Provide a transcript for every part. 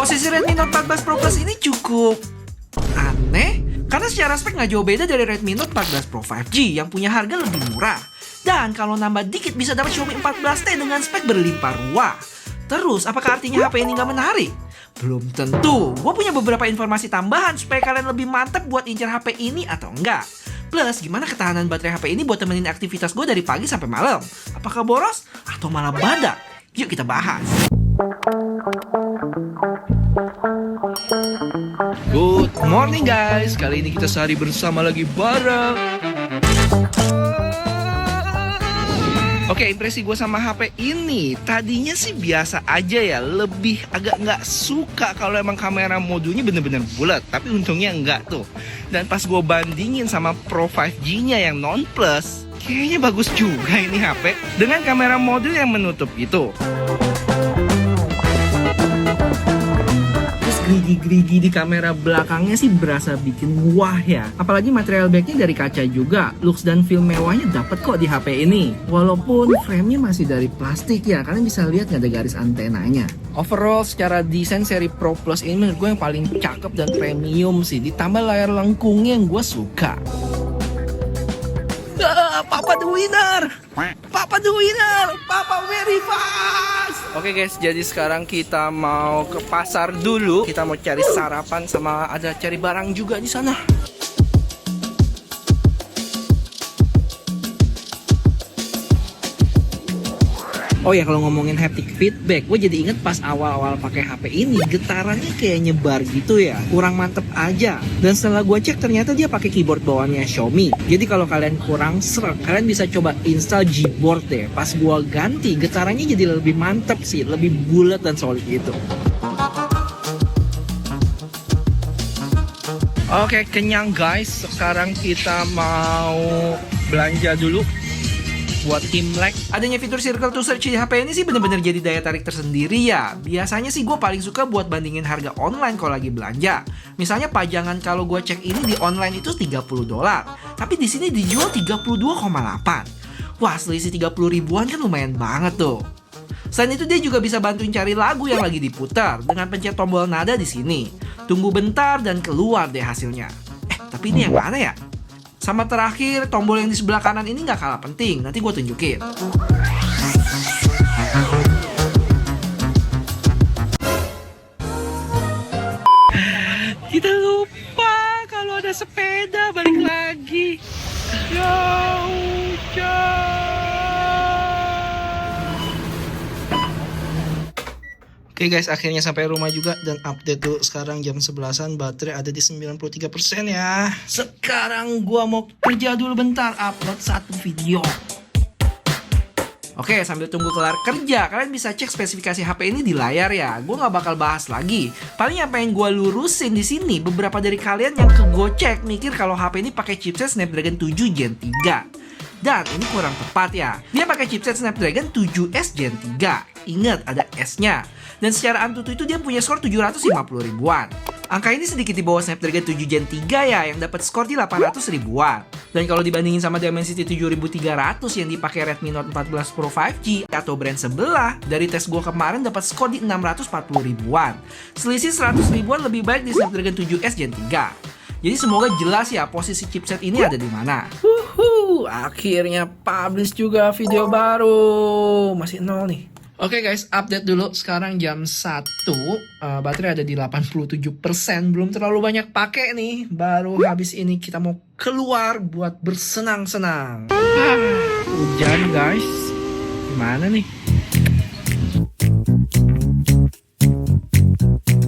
Posisi Redmi Note 14 Pro Plus ini cukup aneh, karena secara spek nggak jauh beda dari Redmi Note 14 Pro 5G yang punya harga lebih murah. Dan kalau nambah dikit bisa dapat Xiaomi 14T dengan spek berlimpah ruah. Terus, apakah artinya HP ini nggak menarik? Belum tentu. Gue punya beberapa informasi tambahan supaya kalian lebih mantep buat incar HP ini atau enggak. Plus, gimana ketahanan baterai HP ini buat temenin aktivitas gue dari pagi sampai malam? Apakah boros atau malah badak? Yuk kita bahas. Good morning guys, kali ini kita sehari bersama lagi bareng. Oke, impresi gue sama HP ini tadinya sih biasa aja ya, lebih agak nggak suka kalau emang kamera modulnya bener-bener bulat, tapi untungnya enggak tuh. Dan pas gue bandingin sama Pro 5G-nya yang non plus, kayaknya bagus juga ini HP dengan kamera modul yang menutup itu. Gerigi-gerigi di kamera belakangnya sih berasa bikin wah ya. Apalagi material backnya dari kaca juga. Looks dan feel mewahnya dapet kok di HP ini. Walaupun framenya masih dari plastik ya. Kalian bisa lihat nggak ada garis antenanya. Overall secara desain seri Pro Plus ini menurut gue yang paling cakep dan premium sih. Ditambah layar lengkungnya yang gue suka. Papa the winner! Papa the winner! Papa very fast! Oke guys, jadi sekarang kita mau ke pasar dulu. Kita mau cari sarapan sama ada cari barang juga di sana. Oh ya, kalau ngomongin haptic feedback, gue jadi inget pas awal-awal pakai HP ini, getarannya kayak nyebar gitu ya, kurang mantep aja. Dan setelah gue cek, ternyata dia pakai keyboard bawaannya Xiaomi. Jadi kalau kalian kurang sreg, kalian bisa coba install Gboard deh. Pas gue ganti, getarannya jadi lebih mantep sih, lebih bulat dan solid gitu. Oke, kenyang guys. Sekarang kita mau belanja dulu buat Imlek. Adanya fitur Circle to Search di HP ini sih bener-bener jadi daya tarik tersendiri ya. Biasanya sih gue paling suka buat bandingin harga online kalau lagi belanja. Misalnya pajangan kalau gue cek ini di online itu $30, tapi di sini dijual 32,8. Wah, selisih 30 ribuan kan lumayan banget tuh. Selain itu dia juga bisa bantuin cari lagu yang lagi diputar dengan pencet tombol nada di sini. Tunggu bentar dan keluar deh hasilnya. Tapi ini yang mana ya? Sama terakhir, tombol yang di sebelah kanan ini nggak kalah penting. Nanti gue tunjukin. Kita lupa kalau ada sepeda balik lagi. Oke guys, akhirnya sampai rumah juga dan update dulu. Sekarang jam 11-an, baterai ada di 93% ya. Sekarang gua mau kerja dulu bentar, upload satu video. Oke, sambil tunggu kelar kerja, kalian bisa cek spesifikasi HP ini di layar ya. Gue nggak bakal bahas lagi. Paling yang pengen gue lurusin di sini, beberapa dari kalian yang kegocek mikir kalau HP ini pakai chipset Snapdragon 7 Gen 3. Dan ini kurang tepat ya. Dia pakai chipset Snapdragon 7S Gen 3. Ingat, ada S-nya. Dan secara Antutu itu dia punya skor 750 ribuan. Angka ini sedikit di bawah Snapdragon 7 Gen 3 ya, yang dapat skor di 800 ribuan. Dan kalau dibandingin sama Dimensity 7300 yang dipakai Redmi Note 14 Pro 5G atau brand sebelah, dari tes gue kemarin dapat skor di 640 ribuan. Selisih 100 ribuan lebih baik di Snapdragon 7S Gen 3. Jadi semoga jelas ya posisi chipset ini ada di mana. Akhirnya publish juga video baru. Masih nol nih. Oke guys, update dulu. Sekarang jam 1, baterai ada di 87%. Belum terlalu banyak pakai nih. Baru habis ini kita mau keluar buat bersenang-senang. Hujan guys. Gimana nih?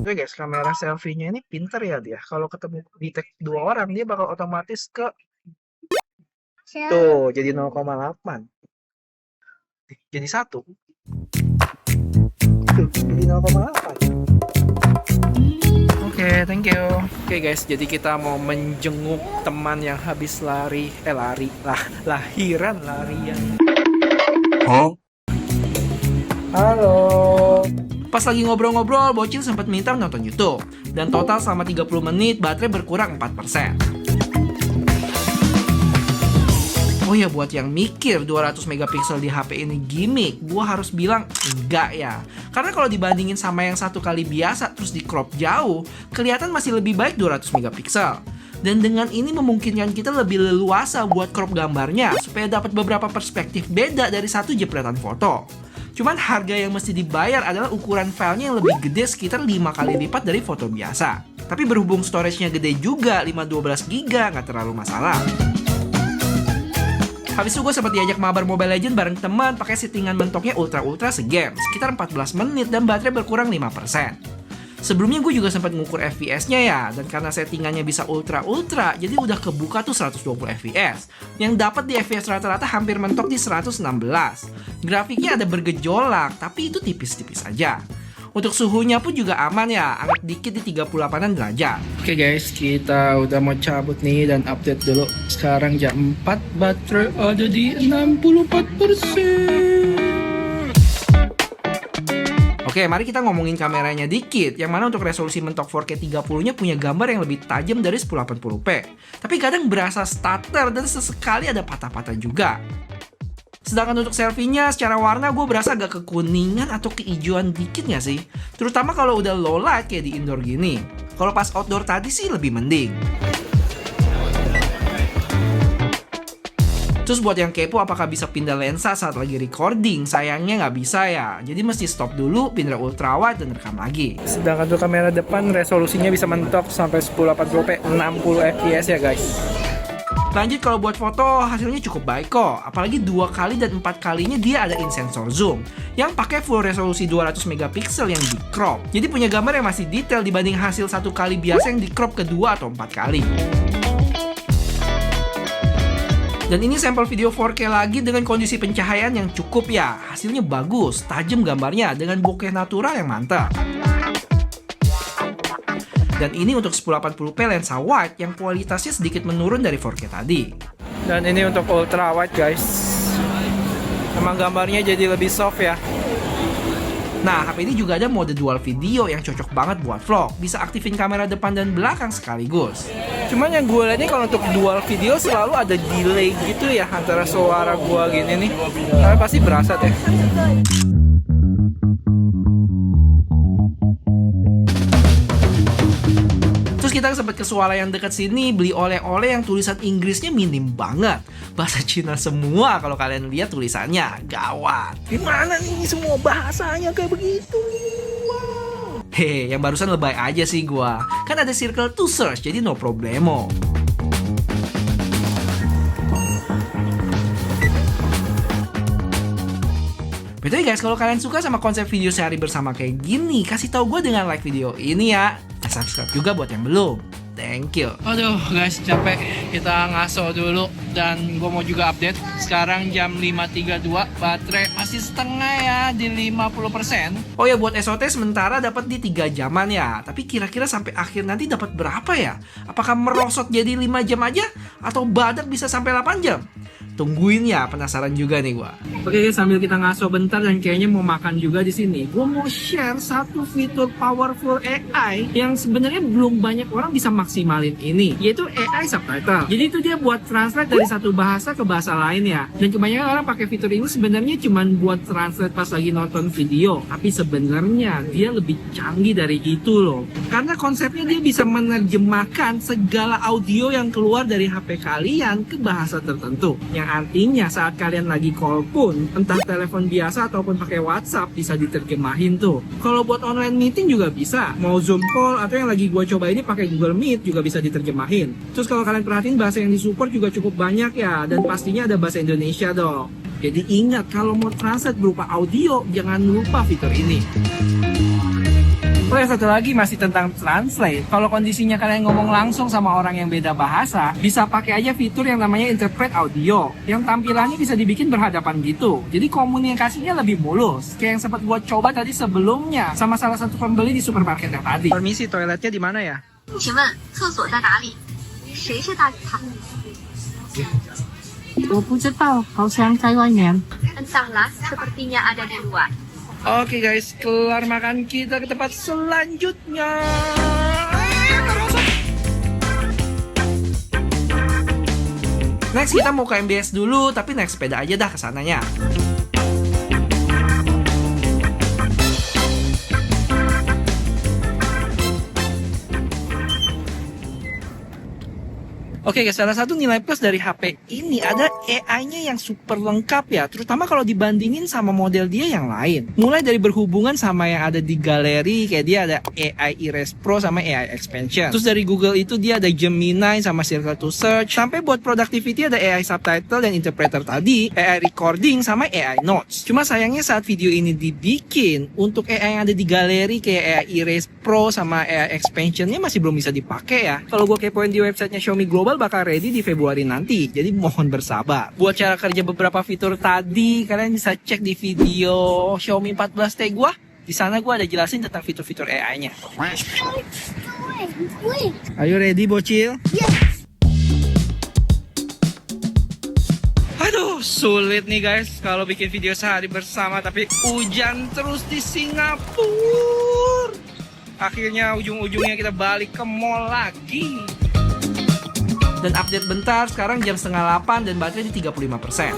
Oke guys, kamera selfie-nya ini pinter ya dia. Kalau ketemu di tag 2 orang, dia bakal otomatis ke tuh, jadi 0,8. Jadi 1. Jadi 0,8. Oke, thank you. Oke guys, jadi kita mau menjenguk teman yang habis lahiran. Halo. Pas lagi ngobrol-ngobrol, bocil sempat minta nonton YouTube. Dan total selama 30 menit baterai berkurang 4%. Oh ya, buat yang mikir 200 megapiksel di HP ini gimmick, gue harus bilang enggak ya. Karena kalau dibandingin sama yang 1 kali biasa terus di crop jauh, kelihatan masih lebih baik 200 megapiksel. Dan dengan ini memungkinkan kita lebih leluasa buat crop gambarnya supaya dapat beberapa perspektif beda dari satu jepretan foto. Cuman harga yang mesti dibayar adalah ukuran filenya yang lebih gede sekitar 5 kali lipat dari foto biasa. Tapi berhubung storage-nya gede juga, 512 GB, nggak terlalu masalah. Habis itu gue sempat diajak mabar Mobile Legends bareng teman pakai settingan mentoknya ultra segame, sekitar 14 menit dan baterai berkurang 5%. Sebelumnya gue juga sempat ngukur FPS-nya ya, dan karena settingannya bisa ultra, jadi udah kebuka tuh 120 FPS. Yang dapat di FPS rata-rata hampir mentok di 116. Grafiknya ada bergejolak, tapi itu tipis-tipis aja. Untuk suhunya pun juga aman ya, anget dikit di 38an derajat. Oke guys, kita udah mau cabut nih dan update dulu. Sekarang jam 4, baterai ada di 64%. Oke, mari kita ngomongin kameranya dikit. Yang mana untuk resolusi mentok 4K 30-nya punya gambar yang lebih tajam dari 1080p. Tapi kadang berasa stutter dan sesekali ada patah-patah juga. Sedangkan untuk selfie-nya secara warna gue berasa agak kekuningan atau keijuan dikit gak sih? Terutama kalau udah low light kayak di indoor gini. Kalau pas outdoor tadi sih lebih mending. Terus buat yang kepo apakah bisa pindah lensa saat lagi recording, sayangnya nggak bisa ya. Jadi mesti stop dulu, pindah ultrawide dan rekam lagi. Sedangkan untuk kamera depan resolusinya bisa mentok sampai 1080p 60 fps ya guys. Lanjut, kalau buat foto hasilnya cukup baik kok. Apalagi 2 kali dan 4 kalinya dia ada in-sensor zoom yang pakai full resolusi 200 megapiksel yang di crop. Jadi punya gambar yang masih detail dibanding hasil 1 kali biasa yang di crop kedua atau 4 kali. Dan ini sampel video 4K lagi dengan kondisi pencahayaan yang cukup ya. Hasilnya bagus, tajam gambarnya dengan bokeh natural yang mantap. Dan ini untuk 1080p lensa wide yang kualitasnya sedikit menurun dari 4K tadi. Dan ini untuk ultra wide guys. Emang gambarnya jadi lebih soft ya. Nah, HP ini juga ada mode dual video yang cocok banget buat vlog. Bisa aktifin kamera depan dan belakang sekaligus. Cuman yang gue lihat nih kalau untuk dual video selalu ada delay gitu ya antara suara gue gini nih. Tapi pasti berasa deh. Terus kita sempat ke swalayan dekat sini beli oleh-oleh yang tulisan Inggrisnya minim banget. Bahasa Cina semua kalau kalian lihat tulisannya. Gawat. Gimana nih semua bahasanya kayak begitu? Wow. Hehe, yang barusan lebay aja sih gua. Kan ada circle to search, jadi no problemo. Betul guys, kalau kalian suka sama konsep video sehari bersama kayak gini, kasih tahu gue dengan like video ini ya. Dan subscribe juga buat yang belum. Thank you. Aduh guys, capek. Kita ngaso dulu dan gue mau juga update. Sekarang jam 5.32, baterai masih setengah ya, di 50%. Oh ya, buat SOT sementara dapat di 3 jaman ya. Tapi kira-kira sampai akhir nanti dapat berapa ya? Apakah merosot jadi 5 jam aja? Atau badak bisa sampai 8 jam? Tungguin ya, penasaran juga nih gua. Oke, sambil kita ngaso bentar dan kayaknya mau makan juga di sini. Gua mau share satu fitur powerful AI yang sebenarnya belum banyak orang bisa maksimalin ini, yaitu AI subtitle. Jadi itu dia buat translate dari satu bahasa ke bahasa lain ya. Dan kebanyakan orang pakai fitur ini sebenarnya cuma buat translate pas lagi nonton video. Tapi sebenarnya dia lebih canggih dari itu loh. Karena konsepnya dia bisa menerjemahkan segala audio yang keluar dari HP kalian ke bahasa tertentu. Yang artinya saat kalian lagi call pun, entah telepon biasa ataupun pakai WhatsApp, bisa diterjemahin tuh. Kalau buat online meeting juga bisa. Mau Zoom call atau yang lagi gua coba ini pakai Google Meet juga bisa diterjemahin. Terus kalau kalian perhatiin bahasa yang disupport juga cukup banyak ya, dan pastinya ada bahasa Indonesia dong. Jadi ingat, kalau mau translate berupa audio, jangan lupa fitur ini. Oh ya, satu lagi masih tentang translate. Kalau kondisinya kalian ngomong langsung sama orang yang beda bahasa, bisa pakai aja fitur yang namanya interpret audio, yang tampilannya bisa dibikin berhadapan gitu. Jadi komunikasinya lebih mulus. Kayak yang sempat buat coba tadi sebelumnya sama salah satu pembeli di supermarket yang tadi. Permisi, toiletnya di mana ya? 请问厕所在哪里？谁是大堂？我不知道，好像在外面。Entahlah, sepertinya ada di luar. Oke guys, kelar makan, kita ke tempat selanjutnya. Next kita mau ke MBS dulu, tapi naik sepeda aja dah kesananya. Oke guys, salah satu nilai plus dari HP ini ada AI-nya yang super lengkap ya, terutama kalau dibandingin sama model dia yang lain. Mulai dari berhubungan sama yang ada di galeri, kayak dia ada AI Erase Pro sama AI Expansion. Terus dari Google itu dia ada Gemini sama Circle to Search. Sampai buat productivity ada AI Subtitle dan Interpreter tadi, AI Recording sama AI Notes. Cuma sayangnya saat video ini dibikin, untuk AI yang ada di galeri kayak AI Erase Pro sama AI Expansion-nya masih belum bisa dipakai ya. Kalau gue kepoin di websitenya Xiaomi Global bakal ready di Februari nanti, jadi mohon bersabar. Buat cara kerja beberapa fitur tadi, kalian bisa cek di video Xiaomi 14T gua. Di sana gua ada jelasin tentang fitur-fitur AI-nya. Are you ready, bocil? Yes. Aduh, sulit nih guys kalau bikin video sehari bersama tapi hujan terus di Singapura. Akhirnya ujung-ujungnya kita balik ke mall lagi. Dan update bentar, sekarang jam 7:30 dan baterai di 35%.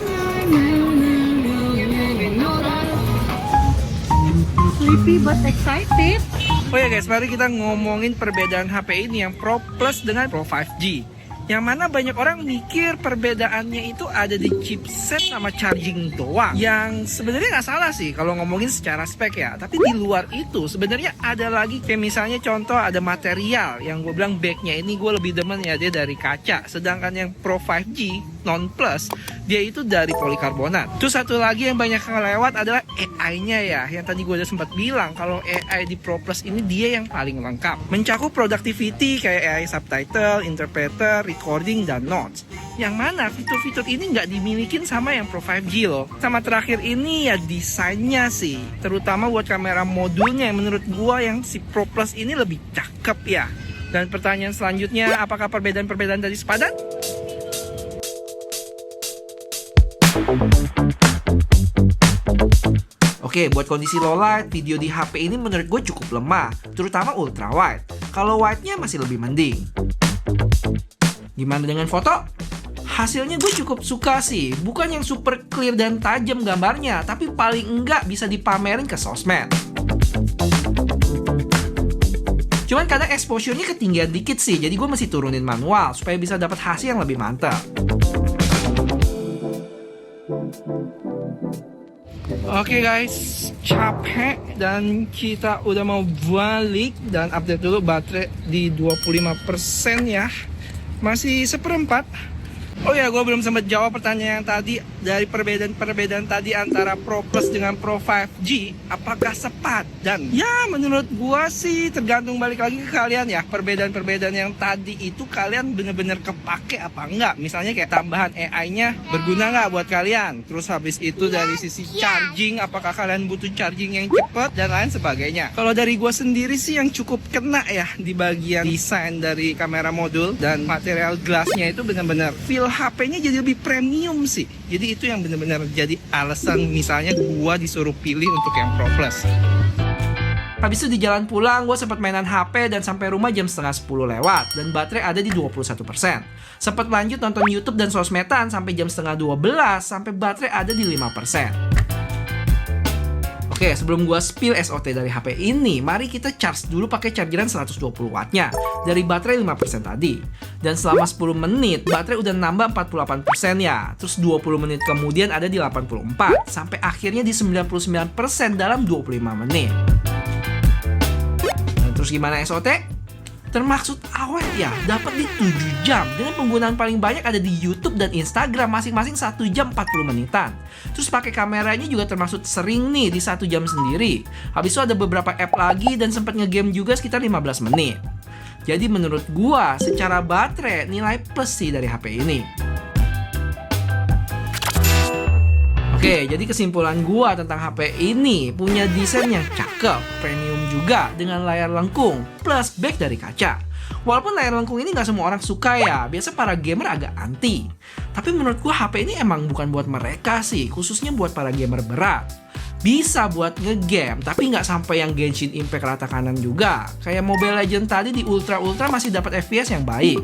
Sleepy but excited. Oh ya guys, mari kita ngomongin perbedaan HP ini yang Pro Plus dengan Pro 5G. Yang mana banyak orang mikir perbedaannya itu ada di chipset sama charging doang. Yang sebenarnya nggak salah sih kalau ngomongin secara spek ya. Tapi di luar itu sebenarnya ada lagi, kayak misalnya contoh ada material yang gue bilang backnya ini gue lebih demen ya, dia dari kaca. Sedangkan yang Pro 5G non plus dia itu dari polikarbonat. Terus satu lagi yang banyak kelewat adalah AI-nya ya. Yang tadi gue udah sempat bilang kalau AI di Pro Plus ini dia yang paling lengkap. Mencakup productivity kayak AI Subtitle, Interpreter, Recording, dan Notes. Yang mana fitur-fitur ini nggak dimilikin sama yang Pro 5G loh. Sama terakhir ini ya desainnya sih. Terutama buat kamera modulnya yang menurut gue yang si Pro Plus ini lebih cakep ya. Dan pertanyaan selanjutnya, apakah perbedaan-perbedaan tadi sepadan? Oke, buat kondisi low light, video di HP ini menurut gue cukup lemah, terutama ultra wide. Kalau wide-nya masih lebih mending. Gimana dengan foto? Hasilnya gue cukup suka sih, bukan yang super clear dan tajam gambarnya, tapi paling enggak bisa dipamerin ke sosmed. Cuman kadang exposure-nya ketinggian dikit sih, jadi gue masih turunin manual supaya bisa dapat hasil yang lebih mantap. Oke guys, capek dan kita udah mau balik dan update dulu baterai di 25% ya. Masih seperempat. Oh ya, gue belum sempat jawab pertanyaan yang tadi. Dari perbedaan tadi antara Pro Plus dengan Pro 5G, apakah sepadan? Ya, menurut gue sih tergantung balik lagi ke kalian ya. Perbedaan-perbedaan yang tadi itu kalian bener-bener kepake apa enggak? Misalnya kayak tambahan AI-nya berguna nggak buat kalian? Terus habis itu dari sisi charging, apakah kalian butuh charging yang cepat dan lain sebagainya? Kalau dari gue sendiri sih yang cukup kena ya di bagian desain dari kamera modul dan material glassnya itu bener-bener feel HP-nya jadi lebih premium sih. Jadi itu yang benar-benar jadi alasan misalnya gua disuruh pilih untuk yang Pro Plus. Habis itu di jalan pulang gua sempat mainan HP dan sampai rumah jam 9:30 lewat dan baterai ada di 21%. Sempat lanjut nonton YouTube dan sosmedan sampai jam 11:30 sampai baterai ada di 5%. Oke, sebelum gua spill SOT dari HP ini, mari kita charge dulu pakai chargeran 120 wattnya dari baterai 5% tadi. Dan selama 10 menit, baterai udah nambah 48% ya. Terus 20 menit kemudian ada di 84, sampai akhirnya di 99% dalam 25 menit. Dan terus gimana SOT? Termaksud awet ya, dapat di 7 jam dengan penggunaan paling banyak ada di YouTube dan Instagram masing-masing 1 jam 40 menitan. Terus pakai kameranya juga termasuk sering nih di 1 jam sendiri. Habis itu ada beberapa app lagi dan sempat ngegame juga sekitar 15 menit. Jadi menurut gua secara baterai nilai plus sih dari HP ini. Oke, jadi kesimpulan gua tentang HP ini punya desain yang cakep, premium juga dengan layar lengkung plus back dari kaca. Walaupun layar lengkung ini nggak semua orang suka ya, biasa para gamer agak anti. Tapi menurut gua HP ini emang bukan buat mereka sih, khususnya buat para gamer berat. Bisa buat ngegame, tapi nggak sampai yang Genshin Impact rata kanan juga. Kayak Mobile Legends tadi di Ultra masih dapat FPS yang baik.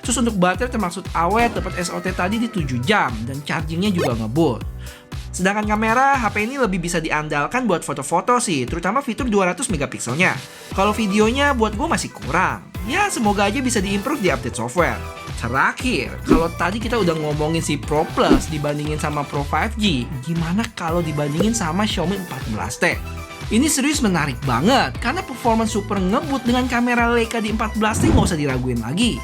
Terus untuk baterai termaksud awet, dapat SOT tadi di 7 jam dan chargingnya juga ngebut. Sedangkan kamera, HP ini lebih bisa diandalkan buat foto-foto sih, terutama fitur 200 megapikselnya. Kalau videonya buat gue masih kurang. Ya semoga aja bisa diimprove di update software. Terakhir, kalau tadi kita udah ngomongin si Pro Plus dibandingin sama Pro 5G, gimana kalau dibandingin sama Xiaomi 14T? Ini serius menarik banget, karena performance super ngebut dengan kamera Leica di 14T nggak usah diraguin lagi.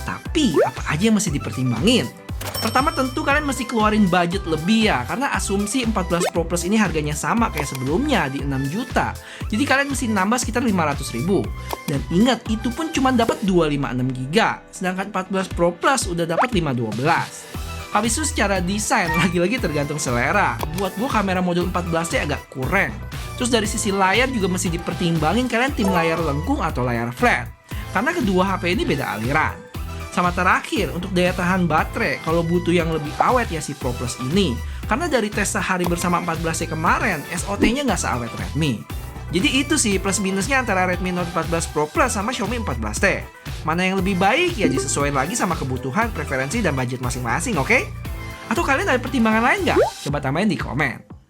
Tapi, apa aja yang mesti dipertimbangin? Pertama tentu kalian mesti keluarin budget lebih ya, karena asumsi 14 Pro Plus ini harganya sama kayak sebelumnya di 6 juta. Jadi kalian mesti nambah sekitar 500 ribu. Dan ingat, itu pun cuma dapat 256 GB, sedangkan 14 Pro Plus udah dapat 512. Habis itu secara desain, lagi-lagi tergantung selera. Buat gue kamera modul 14T agak kurang. Terus dari sisi layar juga mesti dipertimbangin kalian tim layar lengkung atau layar flat. Karena kedua HP ini beda aliran. Sama terakhir, untuk daya tahan baterai, kalau butuh yang lebih awet ya si Pro Plus ini. Karena dari tes sehari bersama 14T kemarin, SOT-nya nggak seawet Redmi. Jadi itu sih plus minusnya antara Redmi Note 14 Pro Plus sama Xiaomi 14T. Mana yang lebih baik ya disesuaikan lagi sama kebutuhan, preferensi, dan budget masing-masing, oke? Atau kalian ada pertimbangan lain nggak? Coba tambahin di komen.